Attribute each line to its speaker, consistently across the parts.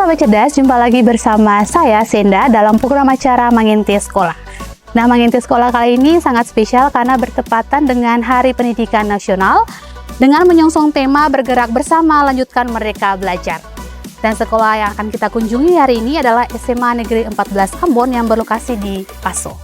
Speaker 1: Sahabat Cerdas, jumpa lagi bersama saya Senda dalam program acara Menginti Sekolah. Nah, Menginti Sekolah kali ini sangat spesial karena bertepatan dengan Hari Pendidikan Nasional dengan menyongsong tema bergerak bersama lanjutkan Merdeka Belajar. Dan sekolah yang akan kita kunjungi hari ini adalah SMA Negeri 14 Ambon yang berlokasi di Paso.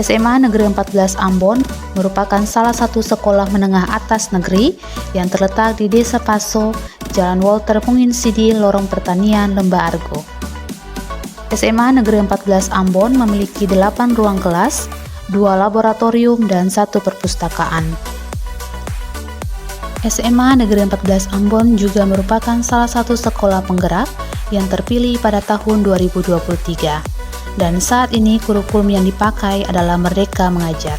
Speaker 1: SMA Negeri 14 Ambon merupakan salah satu sekolah menengah atas negeri yang terletak di Desa Paso, Jalan Walter Punginsidi, Lorong Pertanian, Lembah Argo. SMA Negeri 14 Ambon memiliki 8 ruang kelas, 2 laboratorium, dan 1 perpustakaan. SMA Negeri 14 Ambon juga merupakan salah satu sekolah penggerak yang terpilih pada tahun 2023. Dan saat ini kurikulum yang dipakai adalah Merdeka Mengajar.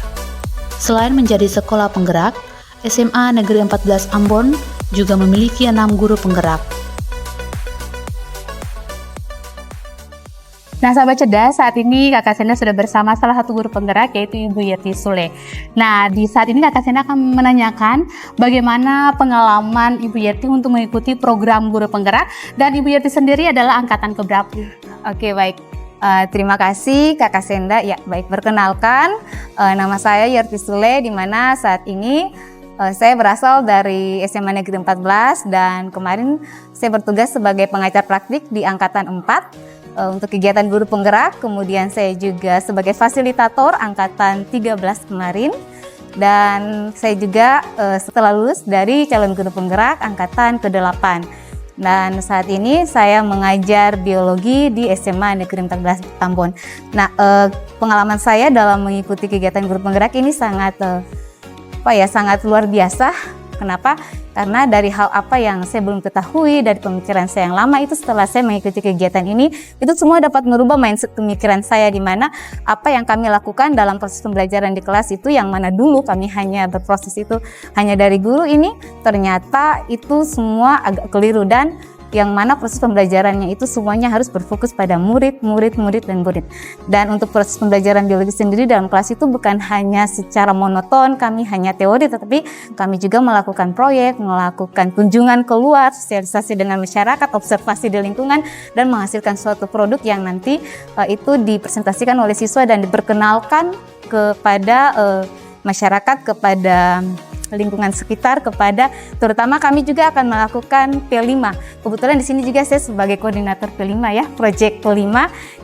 Speaker 1: Selain menjadi sekolah penggerak, SMA Negeri 14 Ambon juga memiliki 6 guru penggerak. Nah, sahabat cerdas, saat ini Kakak Senda sudah bersama salah satu guru penggerak yaitu Ibu Yerti Sule. Nah, di saat ini Kakak Senda akan menanyakan bagaimana pengalaman Ibu Yerti untuk mengikuti program guru penggerak, dan Ibu Yerti sendiri adalah angkatan keberapa?
Speaker 2: Oke, baik. Terima kasih Kakak Senda. Ya, baik, perkenalkan, nama saya Yerti Sule, di mana saat ini saya berasal dari SMA Negeri 14 dan kemarin saya bertugas sebagai pengajar praktik di angkatan 4 untuk kegiatan guru penggerak. Kemudian saya juga sebagai fasilitator angkatan 13 kemarin, dan saya juga setelah lulus dari calon guru penggerak angkatan ke-8. Dan saat ini saya mengajar biologi di SMA Negeri 14 Ambon. Nah, pengalaman saya dalam mengikuti kegiatan guru penggerak ini sangat sangat luar biasa. Kenapa? Karena dari hal apa yang saya belum ketahui dari pemikiran saya yang lama, itu setelah saya mengikuti kegiatan ini, itu semua dapat merubah mindset pemikiran saya, di mana apa yang kami lakukan dalam proses pembelajaran di kelas itu, yang mana dulu kami hanya berproses itu hanya dari guru, ini ternyata itu semua agak keliru, dan yang mana proses pembelajarannya itu semuanya harus berfokus pada murid. Dan untuk proses pembelajaran biologi sendiri dalam kelas itu bukan hanya secara monoton, kami hanya teori, tetapi kami juga melakukan proyek, melakukan kunjungan keluar, sosialisasi dengan masyarakat, observasi di lingkungan, dan menghasilkan suatu produk yang nanti itu dipresentasikan oleh siswa dan diperkenalkan kepada masyarakat, kepada lingkungan sekitar, kepada terutama kami juga akan melakukan P5. Kebetulan di sini juga saya sebagai koordinator P5 ya, proyek P5,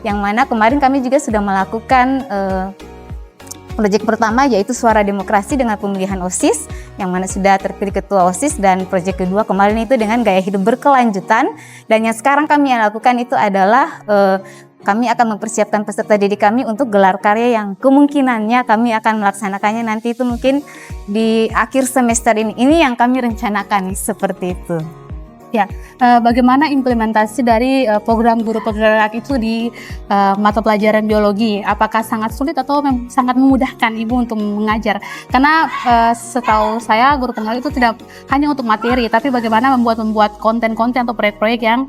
Speaker 2: yang mana kemarin kami juga sudah melakukan proyek pertama yaitu Suara Demokrasi dengan pemilihan OSIS, yang mana sudah terpilih ketua OSIS, dan proyek kedua kemarin itu dengan gaya hidup berkelanjutan, dan yang sekarang kami lakukan itu adalah kami akan mempersiapkan peserta didik kami untuk gelar karya yang kemungkinannya kami akan melaksanakannya nanti itu mungkin di akhir semester ini. Ini yang kami rencanakan seperti itu.
Speaker 1: Ya, bagaimana implementasi dari program guru penggerak itu di mata pelajaran biologi? Apakah sangat sulit atau sangat memudahkan Ibu untuk mengajar? Karena setahu saya guru penggerak itu tidak hanya untuk materi, tapi bagaimana membuat konten-konten atau proyek-proyek yang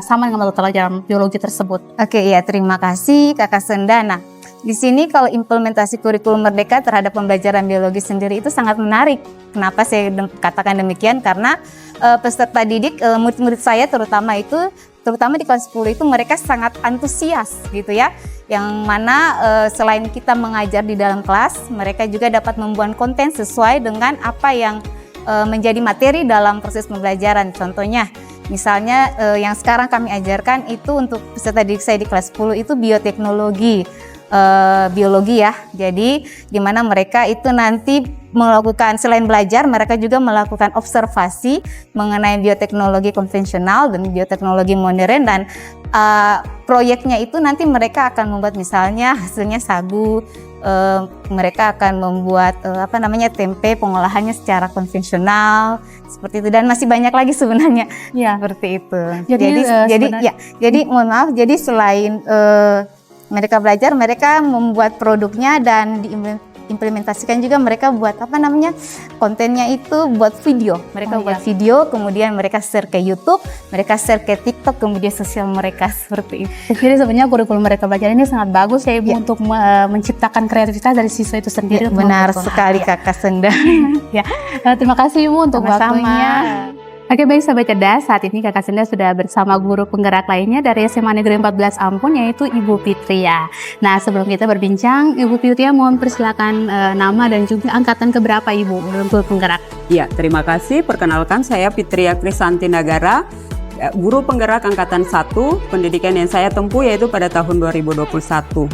Speaker 1: sama dengan mata pelajaran biologi tersebut.
Speaker 2: Oke, ya, terima kasih Kakak Senda. Nah, di sini kalau implementasi kurikulum Merdeka terhadap pembelajaran biologi sendiri itu sangat menarik. Kenapa saya katakan demikian? Karena peserta didik, murid-murid saya terutama di kelas 10 itu mereka sangat antusias gitu ya. Yang mana selain kita mengajar di dalam kelas, mereka juga dapat membuat konten sesuai dengan apa yang menjadi materi dalam proses pembelajaran. Contohnya, misalnya yang sekarang kami ajarkan itu untuk peserta didik saya di kelas 10 itu bioteknologi. Biologi ya, jadi di mana mereka itu nanti melakukan, selain belajar, mereka juga melakukan observasi mengenai bioteknologi konvensional dan bioteknologi modern, dan proyeknya itu nanti mereka akan membuat misalnya hasilnya sagu, mereka akan membuat tempe pengolahannya secara konvensional seperti itu, dan masih banyak lagi sebenarnya ya, seperti itu. Jadi mohon maaf, jadi selain mereka belajar, mereka membuat produknya dan implementasikan juga mereka buat apa namanya kontennya itu buat video. Mereka buat video, kemudian mereka share ke YouTube, mereka share ke TikTok, kemudian sosial mereka seperti itu.
Speaker 1: Jadi sebenarnya kurikulum mereka belajar ini sangat bagus ya Ibu untuk menciptakan kreativitas dari siswa itu sendiri.
Speaker 2: Benar sekali Kakak Senda.
Speaker 1: Ya, terima kasih Ibu untuk
Speaker 2: Sama-sama.
Speaker 1: waktunya. Oke baik sahabat cerdas, saat ini Kakak Senda sudah bersama guru penggerak lainnya dari SMA Negeri 14 Ambon yaitu Ibu Fitria. Nah sebelum kita berbincang, Ibu Fitria mohon persilakan nama dan juga angkatan keberapa Ibu guru penggerak.
Speaker 3: Ya, terima kasih. Perkenalkan saya Fitria Krisanti Nagara, guru penggerak angkatan 1. Pendidikan yang saya tempuh yaitu pada tahun 2021.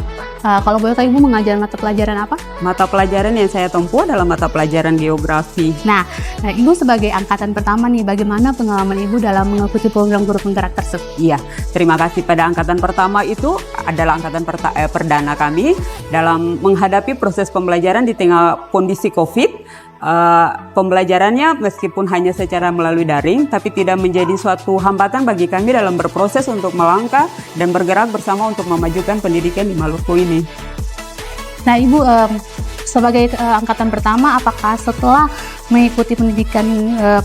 Speaker 1: Kalau boleh tahu Ibu mengajar mata pelajaran apa?
Speaker 3: Mata pelajaran yang saya tempuh adalah mata pelajaran geografi.
Speaker 1: Nah, Ibu sebagai angkatan pertama nih, bagaimana pengalaman Ibu dalam mengikuti program guru penggerak tersebut?
Speaker 3: Iya, terima kasih. Pada angkatan pertama itu adalah angkatan perdana kami dalam menghadapi proses pembelajaran di tengah kondisi COVID. Pembelajarannya meskipun hanya secara melalui daring, tapi tidak menjadi suatu hambatan bagi kami dalam berproses untuk melangkah dan bergerak bersama untuk memajukan pendidikan di Maluku ini.
Speaker 1: Nah Ibu sebagai angkatan pertama, apakah setelah mengikuti pendidikan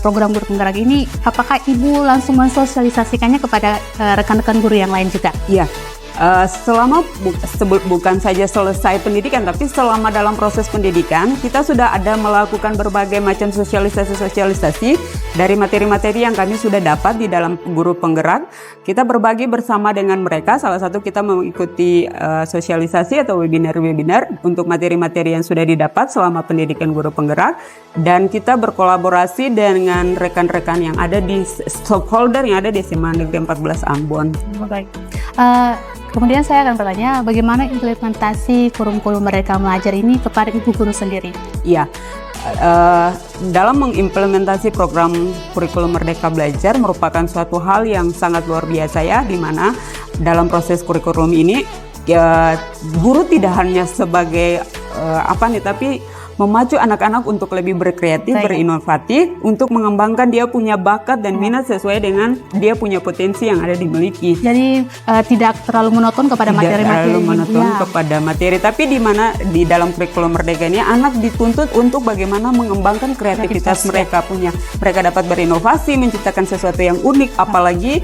Speaker 1: program guru penggerak ini, apakah Ibu langsung mensosialisasikannya kepada rekan-rekan guru yang lain juga?
Speaker 3: Iya. Selama bukan saja selesai pendidikan, tapi selama dalam proses pendidikan kita sudah ada melakukan berbagai macam sosialisasi dari materi-materi yang kami sudah dapat di dalam guru penggerak. Kita berbagi bersama dengan mereka. Salah satu kita mengikuti sosialisasi atau webinar-webinar untuk materi-materi yang sudah didapat selama pendidikan guru penggerak, dan kita berkolaborasi dengan rekan-rekan yang ada di stakeholder yang ada di SMA Negeri 14 Ambon.
Speaker 1: Baik. Kemudian saya akan bertanya bagaimana implementasi kurikulum mereka mengajar ini kepada ibu guru sendiri.
Speaker 3: Iya, dalam mengimplementasi program kurikulum Merdeka Belajar merupakan suatu hal yang sangat luar biasa ya, di mana dalam proses kurikulum ini guru tidak hanya sebagai tapi memacu anak-anak untuk lebih berkreatif, berinovatif, untuk mengembangkan dia punya bakat dan minat sesuai dengan dia punya potensi yang ada dimiliki.
Speaker 1: Jadi tidak terlalu monoton kepada materi-materi.
Speaker 3: Tidak terlalu monoton kepada materi, tapi di mana di dalam kurikulum Merdeka ini anak dituntut untuk bagaimana mengembangkan kreativitas mereka punya. Mereka dapat berinovasi, menciptakan sesuatu yang unik, apalagi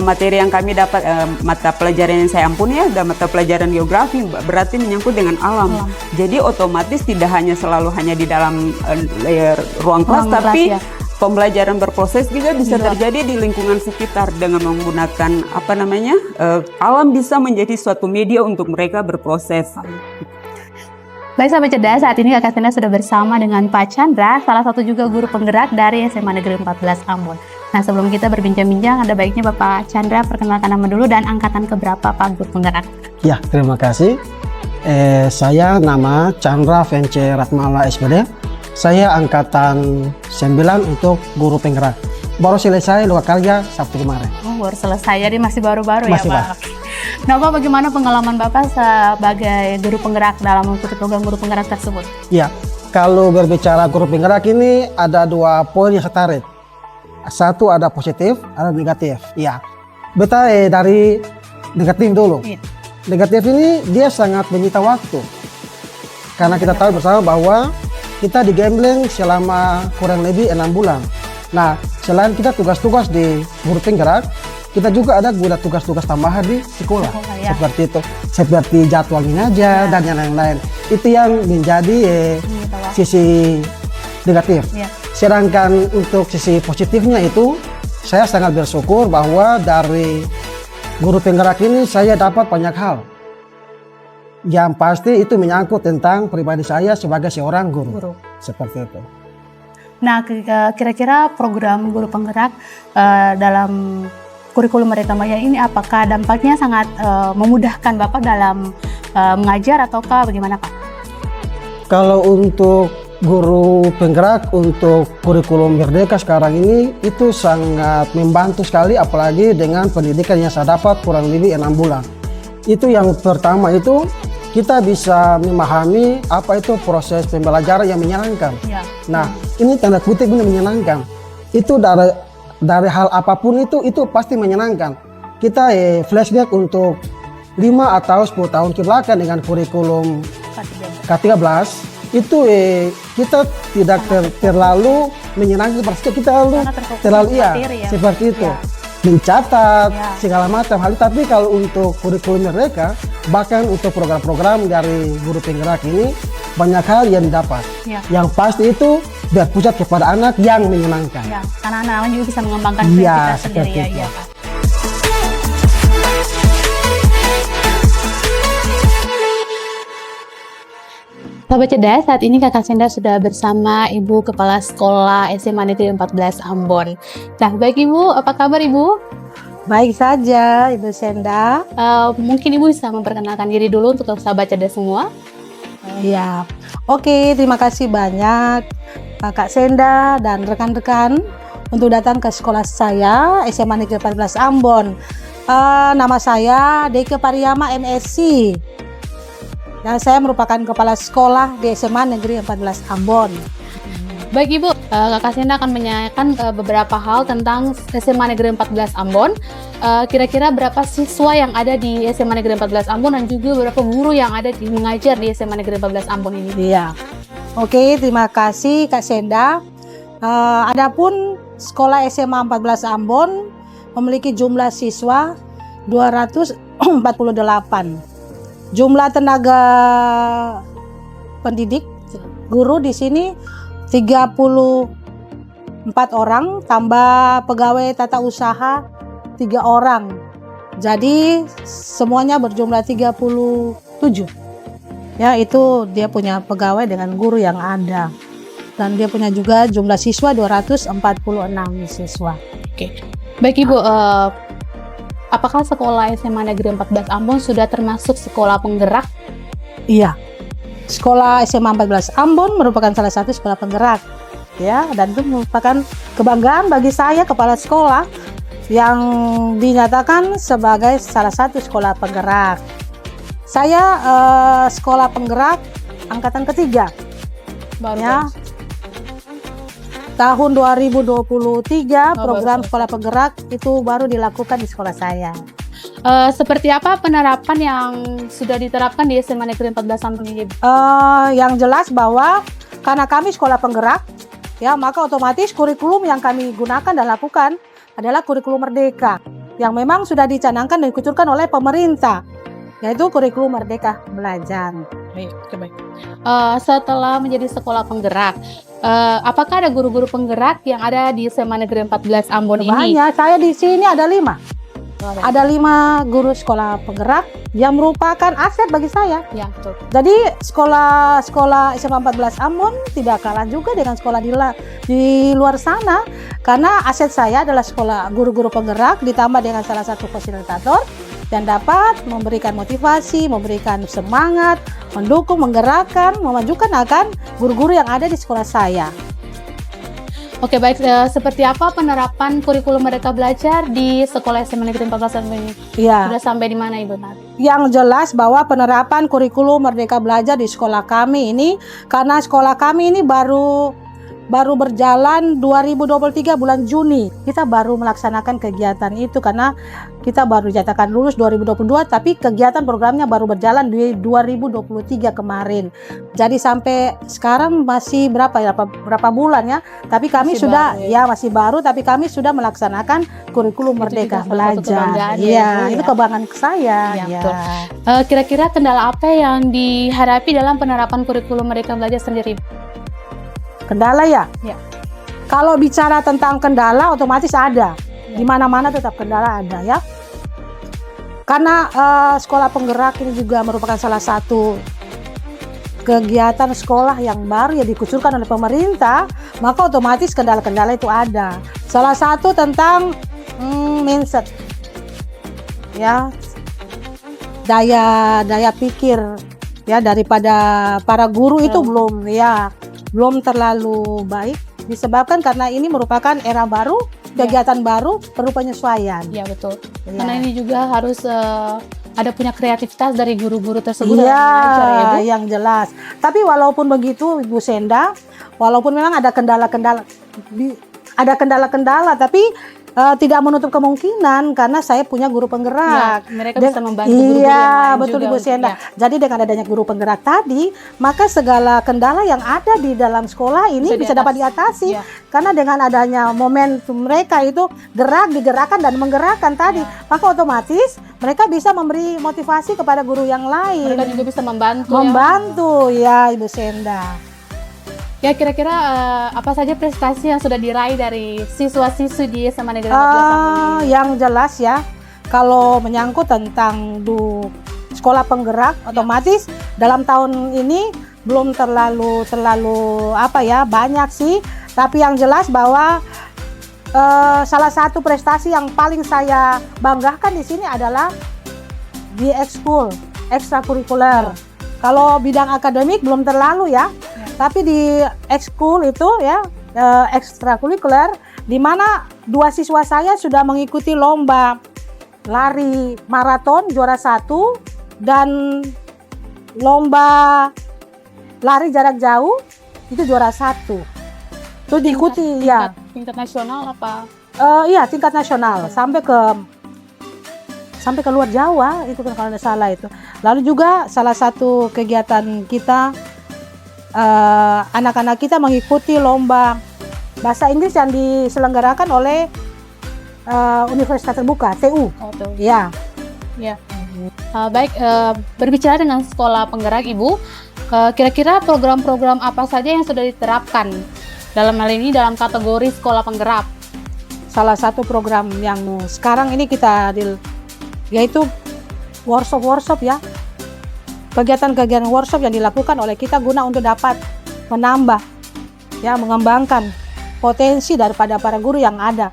Speaker 3: materi yang kami dapat, mata pelajaran yang saya ampuni ya, dan mata pelajaran geografi berarti menyangkut dengan alam. Jadi otomatis tidak hanya selalu hanya di dalam ruang kelas, tapi pembelajaran berproses juga bisa terjadi di lingkungan sekitar dengan menggunakan alam bisa menjadi suatu media untuk mereka berproses.
Speaker 1: Baik sahabat cerdas, saat ini Kakak Senda sudah bersama dengan Pak Chandra, salah satu juga guru penggerak dari SMA Negeri 14 Ambon. Nah sebelum kita berbincang-bincang, ada baiknya Bapak Chandra perkenalkan nama dulu dan angkatan keberapa Pak guru penggerak.
Speaker 4: Ya, terima kasih. Saya nama Chandra Vence Ratmala SPD. Saya angkatan 9 untuk guru penggerak. Baru selesai dua karya Sabtu kemarin.
Speaker 1: Oh, baru selesai, jadi masih baru-baru ya
Speaker 4: Masih
Speaker 1: Pak. Nah Pak, bagaimana pengalaman Bapak sebagai guru penggerak dalam mengikuti program guru penggerak tersebut?
Speaker 4: Ya, kalau berbicara guru penggerak ini ada dua poin yang saya tarik. Satu ada positif, ada negatif. Ya, dari negatif dulu.
Speaker 1: Iya.
Speaker 4: Negatif ini dia sangat menyita waktu. Karena kita tahu bersama bahwa kita digembleng selama kurang lebih 6 bulan. Nah, selain kita tugas-tugas di guru penggerak, kita juga ada tugas-tugas tambahan di sekolah. Seperti itu, seperti jadwal mengajar dan yang lain-lain. Itu yang menjadi sisi negatif. Sedangkan untuk sisi positifnya itu, saya sangat bersyukur bahwa dari guru penggerak ini saya dapat banyak hal. Yang pasti itu menyangkut tentang pribadi saya sebagai seorang guru. Seperti itu.
Speaker 1: Nah, kira-kira program guru penggerak dalam kurikulum Merdeka Belajar ini apakah dampaknya sangat memudahkan Bapak dalam mengajar ataukah bagaimana Pak?
Speaker 4: Kalau untuk guru penggerak untuk kurikulum Merdeka sekarang ini itu sangat membantu sekali, apalagi dengan pendidikan yang saya dapat kurang lebih 6 bulan. Itu yang pertama, itu kita bisa memahami apa itu proses pembelajaran yang menyenangkan. Nah, ini tanda kutip ini menyenangkan. Itu dari hal apapun itu pasti menyenangkan. Kita flashback untuk 5 atau 10 tahun ke belakang dengan kurikulum K13. itu kita tidak terlalu menyenangkan persis kita
Speaker 1: Karena terfokus
Speaker 4: terlalu
Speaker 1: di materi ya.
Speaker 4: seperti itu.
Speaker 1: Ya.
Speaker 4: Mencatat
Speaker 1: Ya.
Speaker 4: segala macam hal, tapi kalau untuk kurikulum mereka bahkan untuk program-program dari guru penggerak ini banyak hal yang didapat.
Speaker 1: Ya.
Speaker 4: Yang pasti itu berpusat kepada anak yang menyenangkan.
Speaker 1: Ya, karena anak-anak juga bisa mengembangkan
Speaker 4: Iya,
Speaker 1: kreativitas sendiri
Speaker 4: seperti
Speaker 1: ya,
Speaker 4: itu.
Speaker 1: iya Pak. Sahabat cerdas, saat ini Kakak Senda sudah bersama Ibu Kepala Sekolah SMA Negeri 14 Ambon. Nah, baik Ibu, apa kabar Ibu?
Speaker 5: Baik saja, Ibu Senda.
Speaker 1: Mungkin Ibu bisa memperkenalkan diri dulu untuk sahabat cerdas semua.
Speaker 5: Ya, oke, terima kasih banyak Kakak Senda dan rekan-rekan untuk datang ke sekolah saya SMA Negeri 14 Ambon. Nama saya Deike Pariyama MSc. Dan saya merupakan kepala sekolah di SMA Negeri 14 Ambon.
Speaker 1: Baik Ibu, Kakak Senda akan menanyakan beberapa hal tentang SMA Negeri 14 Ambon. Kira-kira berapa siswa yang ada di SMA Negeri 14 Ambon dan juga berapa guru yang ada di mengajar di SMA Negeri 14 Ambon ini?
Speaker 5: Iya. Oke, terima kasih Kak Senda. Adapun sekolah SMA 14 Ambon memiliki jumlah siswa 248. Jumlah tenaga pendidik guru di sini 34 orang, tambah pegawai tata usaha 3 orang. Jadi semuanya berjumlah 37. Ya, itu dia punya pegawai dengan guru yang ada. Dan dia punya juga jumlah siswa 246 siswa.
Speaker 1: Oke. Baik Ibu, apakah sekolah SMA Negeri 14 Ambon sudah termasuk sekolah penggerak?
Speaker 5: Iya. Sekolah SMA 14 Ambon merupakan salah satu sekolah penggerak. Ya, dan itu merupakan kebanggaan bagi saya kepala sekolah yang dinyatakan sebagai salah satu sekolah penggerak. Saya sekolah penggerak angkatan ketiga.
Speaker 1: Baru
Speaker 5: Ya. Tahun 2023 program sekolah penggerak itu baru dilakukan di sekolah saya.
Speaker 1: Seperti apa penerapan yang sudah diterapkan di SMA Negeri 14 Ambon ini?
Speaker 5: Yang jelas bahwa karena kami sekolah penggerak, ya maka otomatis kurikulum yang kami gunakan dan lakukan adalah kurikulum merdeka yang memang sudah dicanangkan dan dikucurkan oleh pemerintah, yaitu kurikulum merdeka belajar.
Speaker 1: Baik, baik. Setelah menjadi sekolah penggerak, apakah ada guru-guru penggerak yang ada di SMA Negeri 14 Ambon ini?
Speaker 5: Banyak, saya di sini ada 5. Ada 5 guru sekolah penggerak yang merupakan aset bagi saya.
Speaker 1: Ya, betul.
Speaker 5: Jadi sekolah SMA 14 Ambon tidak kalah juga dengan sekolah di luar sana, karena aset saya adalah sekolah guru-guru penggerak ditambah dengan salah satu fasilitator yang dapat memberikan motivasi, memberikan semangat, mendukung, menggerakkan, memajukan akan guru-guru yang ada di sekolah saya.
Speaker 1: Oke, baik. Seperti apa penerapan kurikulum Merdeka Belajar di sekolah SMA Negeri 14 Ambon ini?
Speaker 5: Iya.
Speaker 1: Sudah sampai di mana Ibu?
Speaker 5: Yang jelas bahwa penerapan kurikulum Merdeka Belajar di sekolah kami ini, karena sekolah kami ini baru berjalan 2023 bulan Juni. Kita baru melaksanakan kegiatan itu karena kita baru dinyatakan lulus 2022, tapi kegiatan programnya baru berjalan di 2023 kemarin. Jadi sampai sekarang masih berapa bulan ya? Tapi kami
Speaker 1: Masih
Speaker 5: sudah
Speaker 1: baru, ya.
Speaker 5: masih baru, tapi kami sudah melaksanakan kurikulum Merdeka
Speaker 1: juga salah satu
Speaker 5: Belajar.
Speaker 1: kebanggaan ya,
Speaker 5: Iya,
Speaker 1: Ibu,
Speaker 5: itu
Speaker 1: ya.
Speaker 5: kebanggaan saya.
Speaker 1: Ya,
Speaker 5: Ya.
Speaker 1: betul. Kira-kira kendala apa yang dihadapi dalam penerapan kurikulum Merdeka Belajar sendiri?
Speaker 5: Kendala ya?
Speaker 1: Ya.
Speaker 5: Kalau bicara tentang kendala otomatis ada. Di mana-mana tetap kendala ada ya. Karena sekolah penggerak ini juga merupakan salah satu kegiatan sekolah yang baru yang dikucurkan oleh pemerintah, maka otomatis kendala-kendala itu ada. Salah satu tentang mindset. Ya. Daya pikir ya daripada para guru itu belum terlalu baik, disebabkan karena ini merupakan era baru, kegiatan baru, perlu penyesuaian.
Speaker 1: Ya, betul.
Speaker 5: Ya.
Speaker 1: Karena ini juga harus ada punya kreativitas dari guru-guru tersebut dalam
Speaker 5: Iya,
Speaker 1: mengajar ya, Bu.
Speaker 5: yang jelas. Tapi walaupun begitu, Ibu Senda, walaupun memang ada kendala-kendala, tapi tidak menutup kemungkinan karena saya punya guru penggerak.
Speaker 1: Ya, mereka bisa membantu guru-guru yang
Speaker 5: Iya,
Speaker 1: lain
Speaker 5: betul
Speaker 1: juga
Speaker 5: Ibu
Speaker 1: untuk-
Speaker 5: Senda.
Speaker 1: ya.
Speaker 5: Jadi dengan adanya guru penggerak tadi, maka segala kendala yang ada di dalam sekolah ini bisa dapat diatasi.
Speaker 1: Ya.
Speaker 5: Karena dengan adanya momentum mereka itu digerakkan dan menggerakkan tadi, maka otomatis mereka bisa memberi motivasi kepada guru yang lain.
Speaker 1: Mereka juga bisa membantu.
Speaker 5: Membantu ya Ibu Senda.
Speaker 1: Ya, kira-kira apa saja prestasi yang sudah diraih dari siswa-siswi di SMA Negeri 14 ini?
Speaker 5: Yang jelas ya, kalau menyangkut tentang sekolah penggerak, otomatis dalam tahun ini belum terlalu banyak sih. Tapi yang jelas bahwa salah satu prestasi yang paling saya banggakan di sini adalah di ekskul, ekstrakurikuler. Kalau bidang akademik belum terlalu ya. Tapi di ekskul itu ya, ekstrakurikuler, di mana 2 siswa saya sudah mengikuti lomba lari maraton juara 1 dan lomba lari jarak jauh itu juara 1. Itu diikuti ya.
Speaker 1: Tingkat nasional apa?
Speaker 5: Iya, tingkat nasional sampai ke luar Jawa itu kalau tidak salah itu. Lalu juga salah satu kegiatan kita, anak-anak kita mengikuti lomba bahasa Inggris yang diselenggarakan oleh Universitas Terbuka TU.
Speaker 1: Oh, tuh.
Speaker 5: Ya,
Speaker 1: Ya. Baik, berbicara dengan sekolah penggerak Ibu, kira-kira program-program apa saja yang sudah diterapkan dalam hal ini dalam kategori sekolah penggerak?
Speaker 5: salah satu program yang sekarang ini kita yaitu workshop ya. Kegiatan-kegiatan workshop yang dilakukan oleh kita guna untuk dapat menambah ya, mengembangkan potensi daripada para guru yang ada.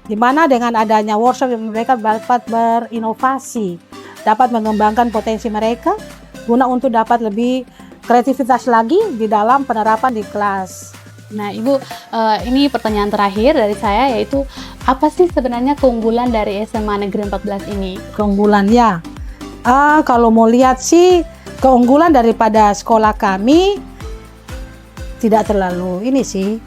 Speaker 5: Di mana dengan adanya workshop mereka dapat berinovasi, dapat mengembangkan potensi mereka guna untuk dapat lebih kreativitas lagi di dalam penerapan di kelas.
Speaker 1: Nah, Ibu, ini pertanyaan terakhir dari saya, yaitu apa sih sebenarnya keunggulan dari SMA Negeri 14 ini?
Speaker 5: Keunggulannya, kalau mau lihat sih keunggulan daripada sekolah kami tidak terlalu ini sih.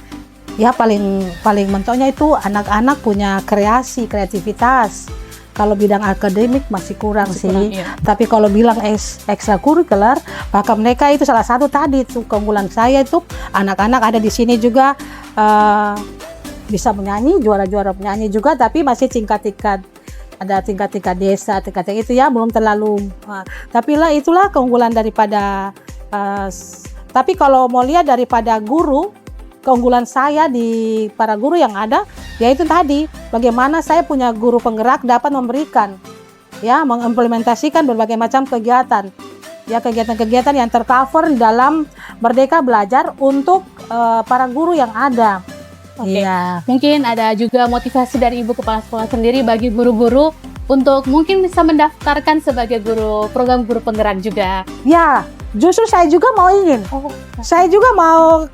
Speaker 5: Ya paling mentoknya itu anak-anak punya kreativitas. Kalau bidang akademik masih kurang sih.
Speaker 1: Iya.
Speaker 5: Tapi kalau bilang ekstrakurikuler, maka mereka itu salah satu tadi itu keunggulan saya itu anak-anak ada di sini juga bisa menyanyi, juara-juara penyanyi juga, tapi masih tingkat-tingkat ada tingkat-tingkat desa, tingkat itu ya belum terlalu. Tapi itulah keunggulan daripada. Tapi kalau mau lihat daripada guru, keunggulan saya di para guru yang ada yaitu tadi bagaimana saya punya guru penggerak dapat memberikan ya, mengimplementasikan berbagai macam kegiatan ya, kegiatan-kegiatan yang tercover dalam Merdeka Belajar untuk para guru yang ada.
Speaker 1: Oke.
Speaker 5: Iya.
Speaker 1: Mungkin ada juga motivasi dari Ibu Kepala Sekolah sendiri bagi guru-guru untuk mungkin bisa mendaftarkan sebagai guru program guru penggerak juga.
Speaker 5: Ya, justru saya juga mau ingin. Saya juga mau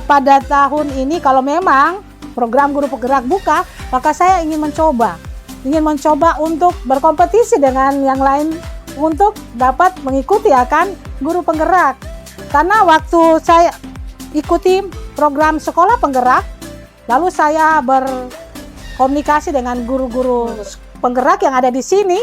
Speaker 5: pada tahun ini kalau memang program guru penggerak buka, maka saya ingin mencoba untuk berkompetisi dengan yang lain untuk dapat mengikuti akan guru penggerak. Karena waktu saya ikuti program sekolah penggerak, lalu saya berkomunikasi dengan guru-guru penggerak yang ada di sini,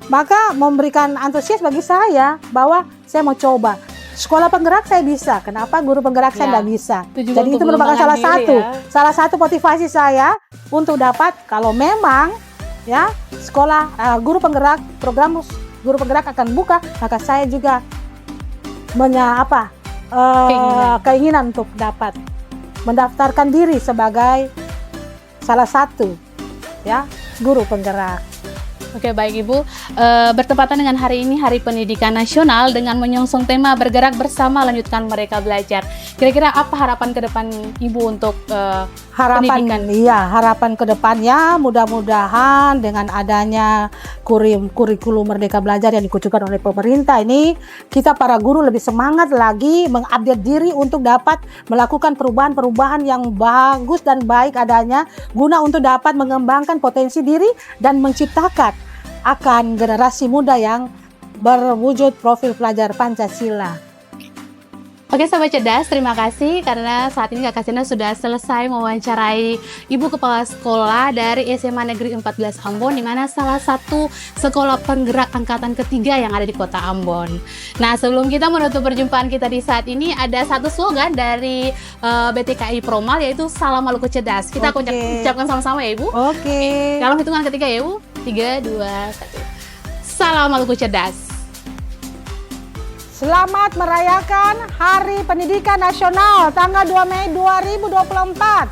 Speaker 5: maka memberikan antusias bagi saya bahwa saya mau coba. Sekolah penggerak saya bisa, kenapa guru penggerak saya tidak bisa?
Speaker 1: Itu juga
Speaker 5: Jadi
Speaker 1: untuk
Speaker 5: itu merupakan
Speaker 1: pengembangan diri
Speaker 5: salah satu motivasi saya untuk dapat kalau memang ya sekolah program guru penggerak akan buka, maka saya juga punya keinginan untuk dapat mendaftarkan diri sebagai salah satu ya guru penggerak.
Speaker 1: Oke, baik Ibu, bertepatan dengan hari ini Hari Pendidikan Nasional dengan menyongsong tema bergerak bersama lanjutkan Merdeka Belajar. Kira-kira apa harapan ke depan Ibu untuk pendidikan?
Speaker 5: Harapan ke depannya mudah-mudahan dengan adanya kurikulum Merdeka Belajar yang dikucurkan oleh pemerintah ini, kita para guru lebih semangat lagi mengupdate diri untuk dapat melakukan perubahan-perubahan yang bagus dan baik adanya guna untuk dapat mengembangkan potensi diri dan menciptakan akan generasi muda yang berwujud profil pelajar Pancasila.
Speaker 1: Oke Sobat Cerdas, terima kasih karena saat ini Kakak Senda sudah selesai mewawancarai Ibu Kepala Sekolah dari SMA Negeri 14 Ambon, di mana salah satu sekolah penggerak angkatan ketiga yang ada di Kota Ambon. Nah, sebelum kita menutup perjumpaan kita di saat ini, ada satu slogan dari BTKI Promal, yaitu Salam Maluku Cerdas. Kita
Speaker 5: Oke.
Speaker 1: ucapkan sama-sama ya Ibu.
Speaker 5: Oke.
Speaker 1: Dalam hitungan ketiga ya Ibu. 3, 2, 1. Salam Maluku Cerdas.
Speaker 5: Selamat merayakan Hari Pendidikan Nasional tanggal 2 Mei 2024.